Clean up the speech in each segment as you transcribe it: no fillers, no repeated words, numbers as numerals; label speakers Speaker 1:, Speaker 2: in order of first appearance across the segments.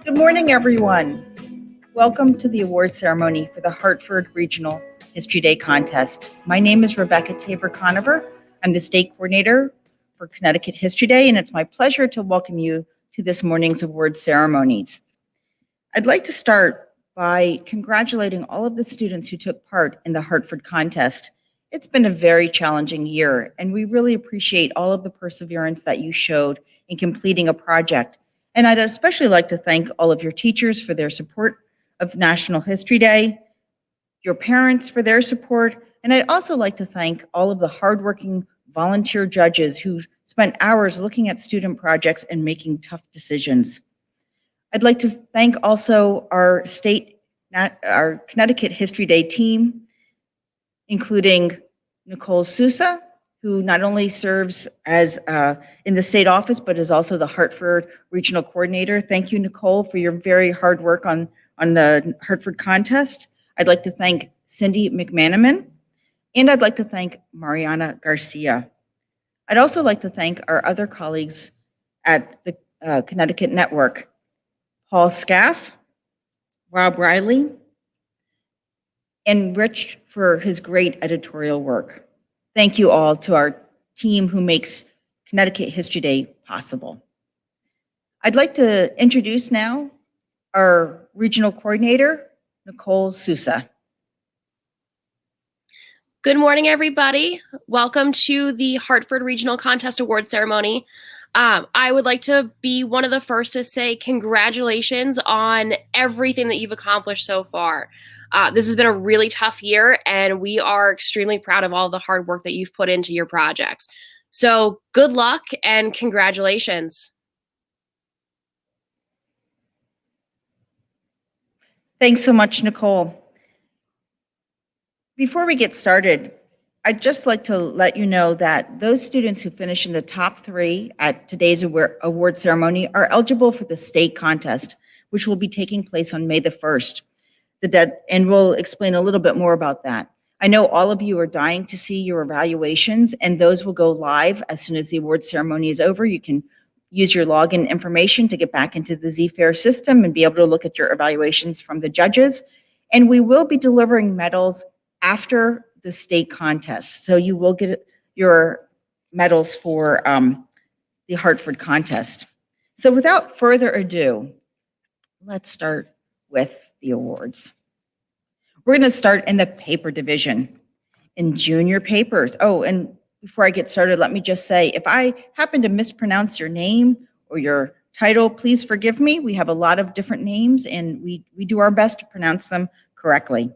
Speaker 1: Good morning, everyone. Welcome to the award ceremony for the Hartford Regional History Day contest. My name is Rebecca Tabor-Conover. I'm the state coordinator for Connecticut History Day, and it's my pleasure to welcome you to this morning's award ceremonies. I'd like to start by congratulating all of the students who took part in the Hartford contest. It's been a very challenging year, and we really appreciate all of the perseverance that you showed in completing a project. And I'd especially like to thank all of your teachers for their support of National History Day, your parents for their support, and I'd also like to thank all of the hardworking volunteer judges who spent hours looking at student projects and making tough decisions. I'd like to thank also our Connecticut History Day team, including Nicole Sousa, who not only serves as in the state office, but is also the Hartford Regional Coordinator. Thank you, Nicole, for your very hard work on the Hartford contest. I'd like to thank Cindy McManaman, and I'd like to thank Mariana Garcia. I'd also like to thank our other colleagues at the Connecticut Network, Paul Scaff, Rob Riley, and Rich for his great editorial work. Thank you all to our team who makes Connecticut History Day possible. I'd like to introduce now our regional coordinator, Nicole Sousa.
Speaker 2: Good morning, everybody. Welcome to the Hartford Regional Contest Award Ceremony. I would like to be one of the first to say congratulations on everything that you've accomplished so far. This has been a really tough year, and we are extremely proud of all the hard work that you've put into your projects. So good luck and congratulations.
Speaker 1: Thanks so much, Nicole. Before we get started, I'd just like to let you know that those students who finish in the top 3 at today's award ceremony are eligible for the state contest, which will be taking place on May the 1st. And we'll explain a little bit more about that. I know all of you are dying to see your evaluations, and those will go live as soon as the award ceremony is over. You can use your login information to get back into the ZFair system and be able to look at your evaluations from the judges. And we will be delivering medals after the state contest. So you will get your medals for the Hartford contest. So without further ado, let's start with the awards. We're going to start in the paper division. In junior papers. Oh, and before I get started, let me just say, if I happen to mispronounce your name or your title, please forgive me. We have a lot of different names, and we do our best to pronounce them correctly.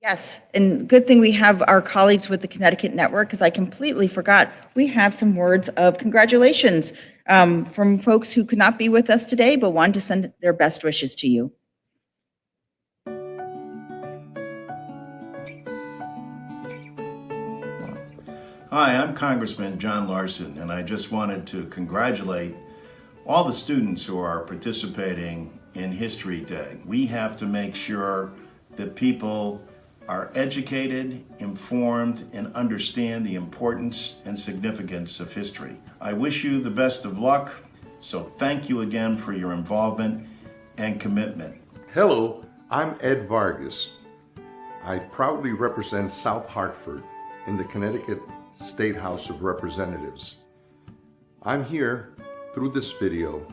Speaker 1: Yes, and good thing we have our colleagues with the Connecticut Network, because I completely forgot. We have some words of congratulations from folks who could not be with us today, but wanted to send their best wishes to you.
Speaker 3: Hi, I'm Congressman John Larson, and I just wanted to congratulate all the students who are participating in History Day. We have to make sure that people are educated, informed, and understand the importance and significance of history. I wish you the best of luck, so thank you again for your involvement and commitment.
Speaker 4: Hello, I'm Ed Vargas. I proudly represent South Hartford in the Connecticut State House of Representatives. I'm here through this video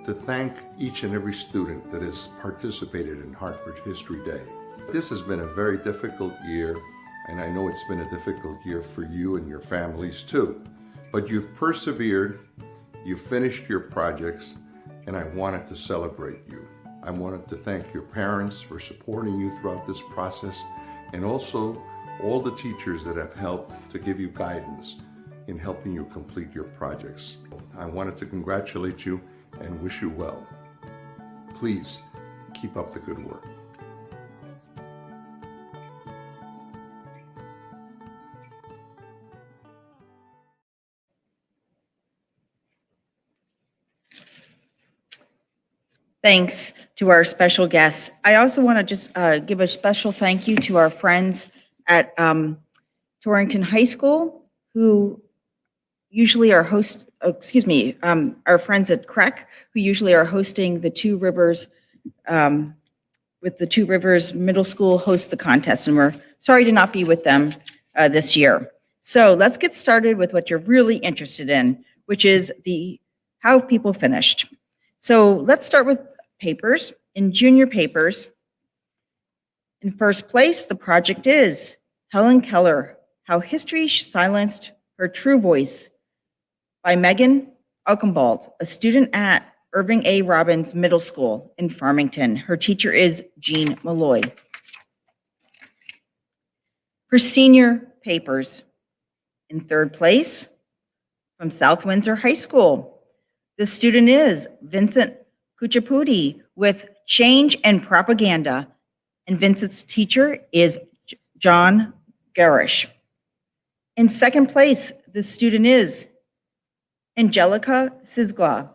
Speaker 4: to thank each and every student that has participated in Hartford History Day. This has been a very difficult year, and I know it's been a difficult year for you and your families too. But you've persevered, you've finished your projects, and I wanted to celebrate you. I wanted to thank your parents for supporting you throughout this process, and also all the teachers that have helped to give you guidance in helping you complete your projects. I wanted to congratulate you and wish you well. Please keep up the good work.
Speaker 1: Thanks to our special guests. I also want to just give a special thank you to our friends at Torrington High School, who usually are our friends at CREC, who usually are hosting the Two Rivers, with the Two Rivers Middle School host the contest, and we're sorry to not be with them this year. So let's get started with what you're really interested in, which is how people finished. So let's start with papers. In junior papers, in first place, the project is Helen Keller, How History Silenced Her True Voice by Megan Oakenbald, a student at Irving A. Robbins Middle School in Farmington. Her teacher is Jean Malloy. For senior papers, in third place, from South Windsor High School, the student is Vincent Kuchipudi with Change and Propaganda, and Vincent's teacher is John Garish. In second place, the student is Angelica Sisgla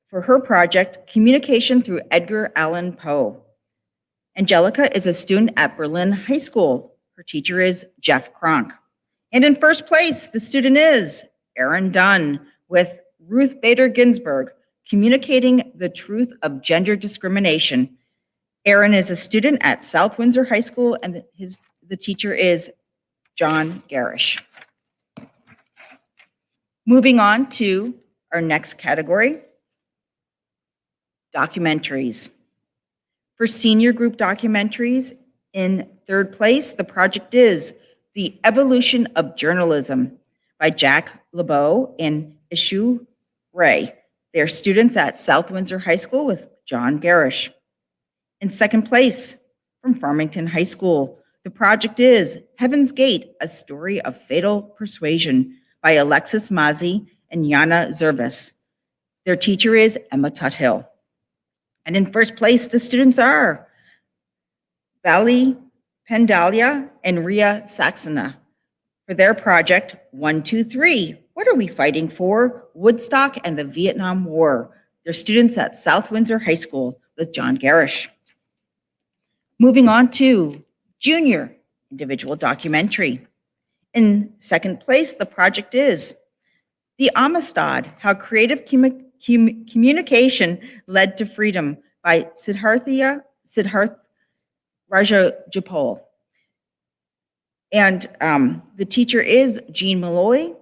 Speaker 1: for her project, Communication Through Edgar Allan Poe. Angelica is a student at Berlin High School. Her teacher is Jeff Kronk. And in first place, the student is Erin Dunn with Ruth Bader Ginsburg, Communicating the Truth of Gender Discrimination. Erin is a student at South Windsor High School, and the teacher is John Garish. Moving on to our next category, documentaries. For senior group documentaries, in third place, the project is The Evolution of Journalism by Jack LeBeau and Ishu Ray. They're students at South Windsor High School with John Garish. In second place, from Farmington High School, the project is Heaven's Gate, A Story of Fatal Persuasion by Alexis Mazzi and Yana Zervis. Their teacher is Emma Tuthill. And in first place, the students are Valley Pendalia and Ria Saxena for their project 1, 2, 3. What are we fighting for? Woodstock and the Vietnam War. They're students at South Windsor High School with John Garish. Moving on to junior individual documentary. In second place, the project is The Amistad, How Creative Communication Led to Freedom by Siddharth Rajagopal. And the teacher is Jean Malloy,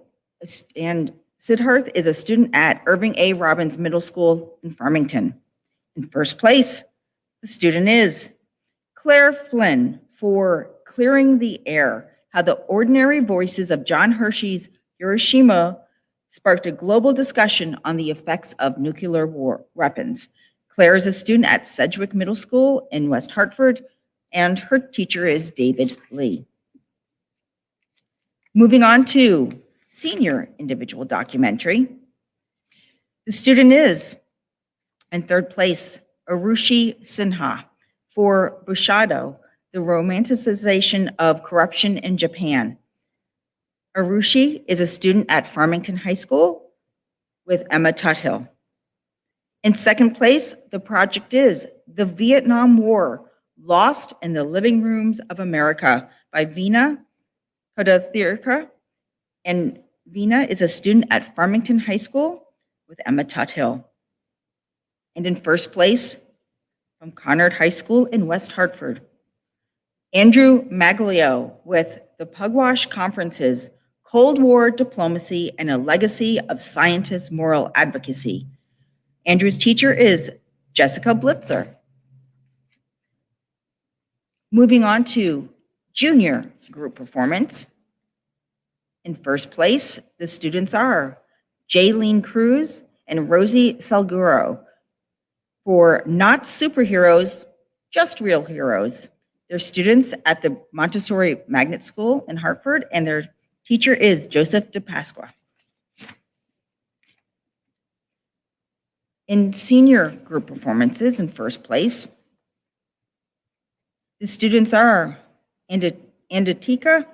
Speaker 1: and Siddharth is a student at Irving A. Robbins Middle School in Farmington. In first place, the student is Claire Flynn for Clearing the Air, How the Ordinary Voices of John Hershey's Hiroshima sparked a global discussion on the effects of nuclear weapons. Claire is a student at Sedgwick Middle School in West Hartford, and her teacher is David Lee. Moving on to senior individual documentary. The student is, in third place, Arushi Sinha for Bushido, The Romanticization of Corruption in Japan. Arushi is a student at Farmington High School with Emma Tuthill. In second place, the project is The Vietnam War, Lost in the Living Rooms of America by Veena Kodathirka. And Veena is a student at Farmington High School with Emma Tuthill. And in first place, from Conard High School in West Hartford, Andrew Maglio with The Pugwash Conferences, Cold War Diplomacy and a Legacy of Scientist Moral Advocacy. Andrew's teacher is Jessica Blitzer. Moving on to junior group performance. In first place, the students are Jaylene Cruz and Rosie Salguro for Not Superheroes, Just Real Heroes. They're students at the Montessori Magnet School in Hartford, and their teacher is Joseph DePasqua. In senior group performances, in first place, the students are Andatika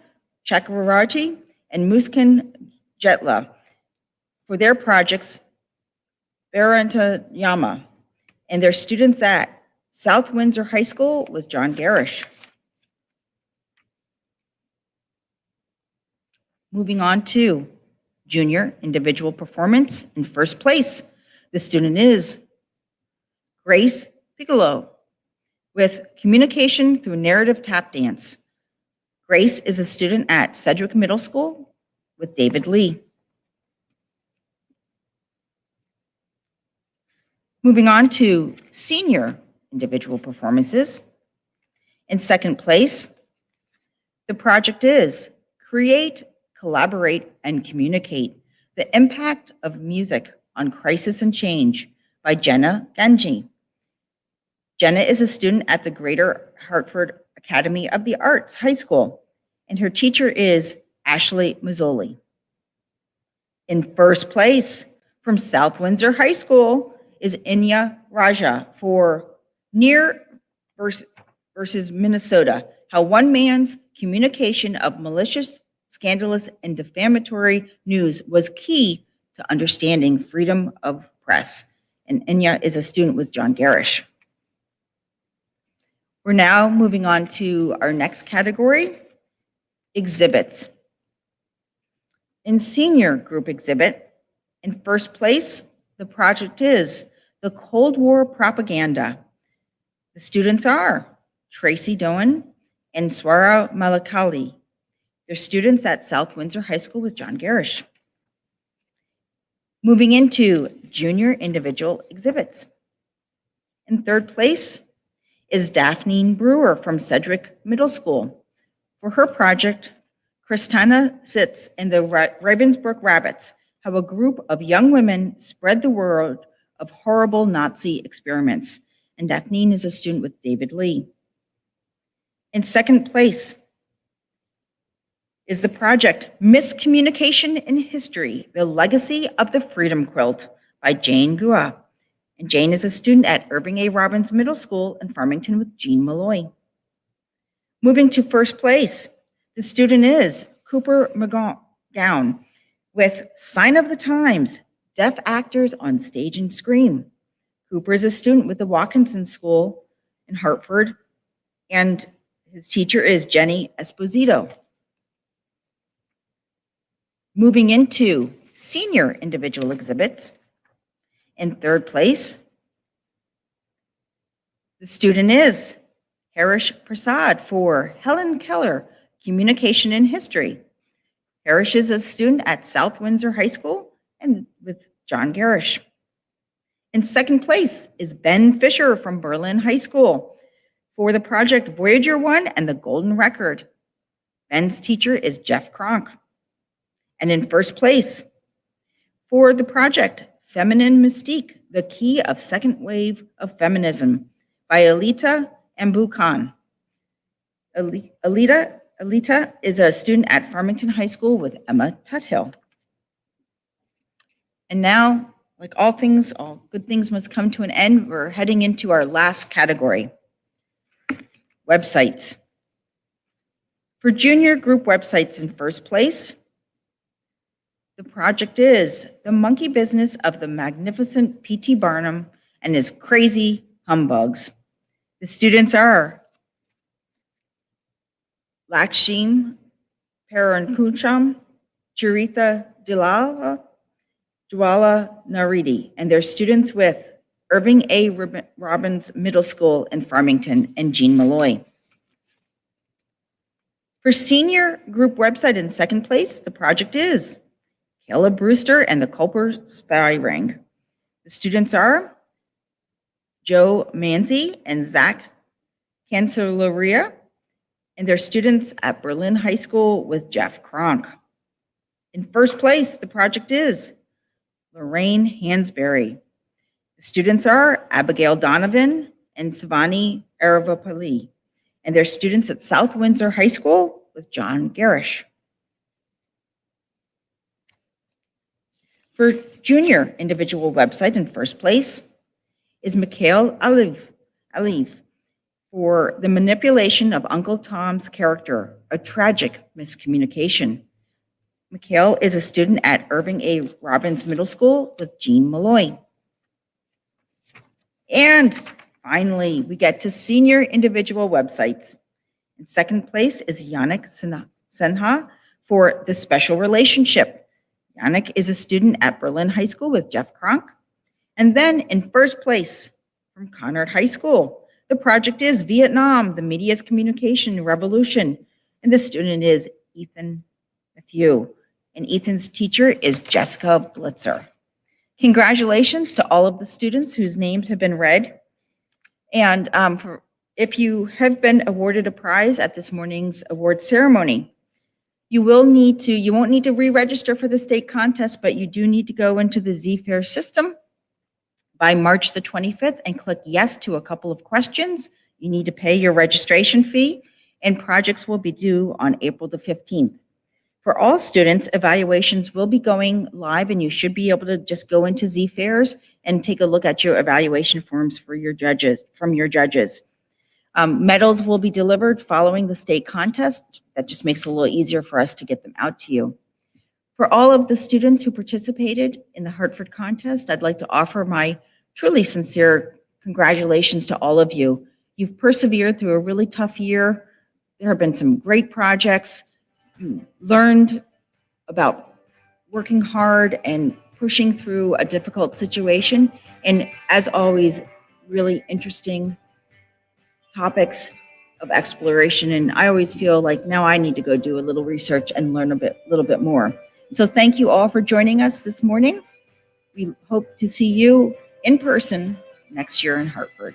Speaker 1: Chakravarti and Muskin Jetla for their projects Barantayama, and their students at South Windsor High School with John Garish. Moving on to junior individual performance. In first place, the student is Grace Piccolo with Communication Through Narrative Tap Dance. Grace is a student at Sedgwick Middle School with David Lee. Moving on to senior individual performances. In second place, the project is Create, Collaborate, and Communicate: The Impact of Music on Crisis and Change by Jenna Ganji. Jenna is a student at the Greater Hartford Academy of the Arts High School, and her teacher is Ashley Mazzoli. In first place, from South Windsor High School, is Inya Raja for Near versus Minnesota: How One Man's Communication of Malicious, Scandalous, and Defamatory News Was Key to Understanding Freedom of Press. And Inya is a student with John Garish. We're now moving on to our next category, exhibits. In senior group exhibit, in first place, the project is The Cold War Propaganda. The students are Tracy Doan and Swara Malakali. They're students at South Windsor High School with John Garish. Moving into junior individual exhibits. In third place is Daphne Brewer from Sedgwick Middle School. For her project, Kristana Sitz and the Ravensbrück Rabbits: How a Group of Young Women Spread the Word of Horrible Nazi Experiments. And Daphne is a student with David Lee. In second place is the project Miscommunication in History: The Legacy of the Freedom Quilt by Jane Gua. And Jane is a student at Irving A. Robbins Middle School in Farmington with Jean Malloy. Moving to first place, the student is Cooper McGowan with Sign of the Times: Deaf Actors on Stage and Screen. Cooper is a student with the Watkinson School in Hartford, and his teacher is Jenny Esposito. Moving into senior individual exhibits. In third place, the student is Harish Prasad for Helen Keller, Communication in History. Harish is a student at South Windsor High School and with John Garish. In second place is Ben Fisher from Berlin High School for the project Voyager 1 and the Golden Record. Ben's teacher is Jeff Kronk. And in first place for the project Feminine Mystique: The Key of Second Wave of Feminism by Alita Mbukan. Alita is a student at Farmington High School with Emma Tuthill. And now, like all things, all good things must come to an end. We're heading into our last category, websites. For junior group websites, in first place, the project is The Monkey Business of the Magnificent P.T. Barnum and His Crazy Humbugs. The students are Lakshmi Parankucham, Charitha Dwala Naridi, and they're students with Irving A. Robbins Middle School in Farmington and Jean Malloy. For senior group website, in second place, the project is Caleb Brewster and the Culper Spy Ring. The students are Joe Manzi and Zach Cancelaria, and they're students at Berlin High School with Jeff Kronk. In first place, the project is Lorraine Hansberry. The students are Abigail Donovan and Savani Aravapali, and they're students at South Windsor High School with John Garish. For junior individual website, in first place is Mikhail Aliv for The Manipulation of Uncle Tom's Character: A Tragic Miscommunication. Mikhail is a student at Irving A. Robbins Middle School with Jean Malloy. And finally, we get to senior individual websites. In second place is Yannick Senha for The Special Relationship. Yannick is a student at Berlin High School with Jeff Kronk. And then in first place from Conard High School, the project is Vietnam: The Media's Communication Revolution. And the student is Ethan Matthew. And Ethan's teacher is Jessica Blitzer. Congratulations to all of the students whose names have been read. And if you have been awarded a prize at this morning's award ceremony, you won't need to re-register for the state contest, but you do need to go into the Z-Fair system by March the 25th and click yes to a couple of questions. You need to pay your registration fee, and projects will be due on April the 15th. For all students, evaluations will be going live, and you should be able to just go into Z-Fairs and take a look at your evaluation forms for your judges, from your judges. Medals will be delivered following the state contest. That just makes it a little easier for us to get them out to you. For all of the students who participated in the Hartford contest, I'd like to offer my truly sincere congratulations to all of you. You've persevered through a really tough year. There have been some great projects. You learned about working hard and pushing through a difficult situation. And as always, really interesting topics of exploration. And I always feel like now I need to go do a little research and learn a little bit more. So thank you all for joining us this morning. We hope to see you in person next year in Hartford.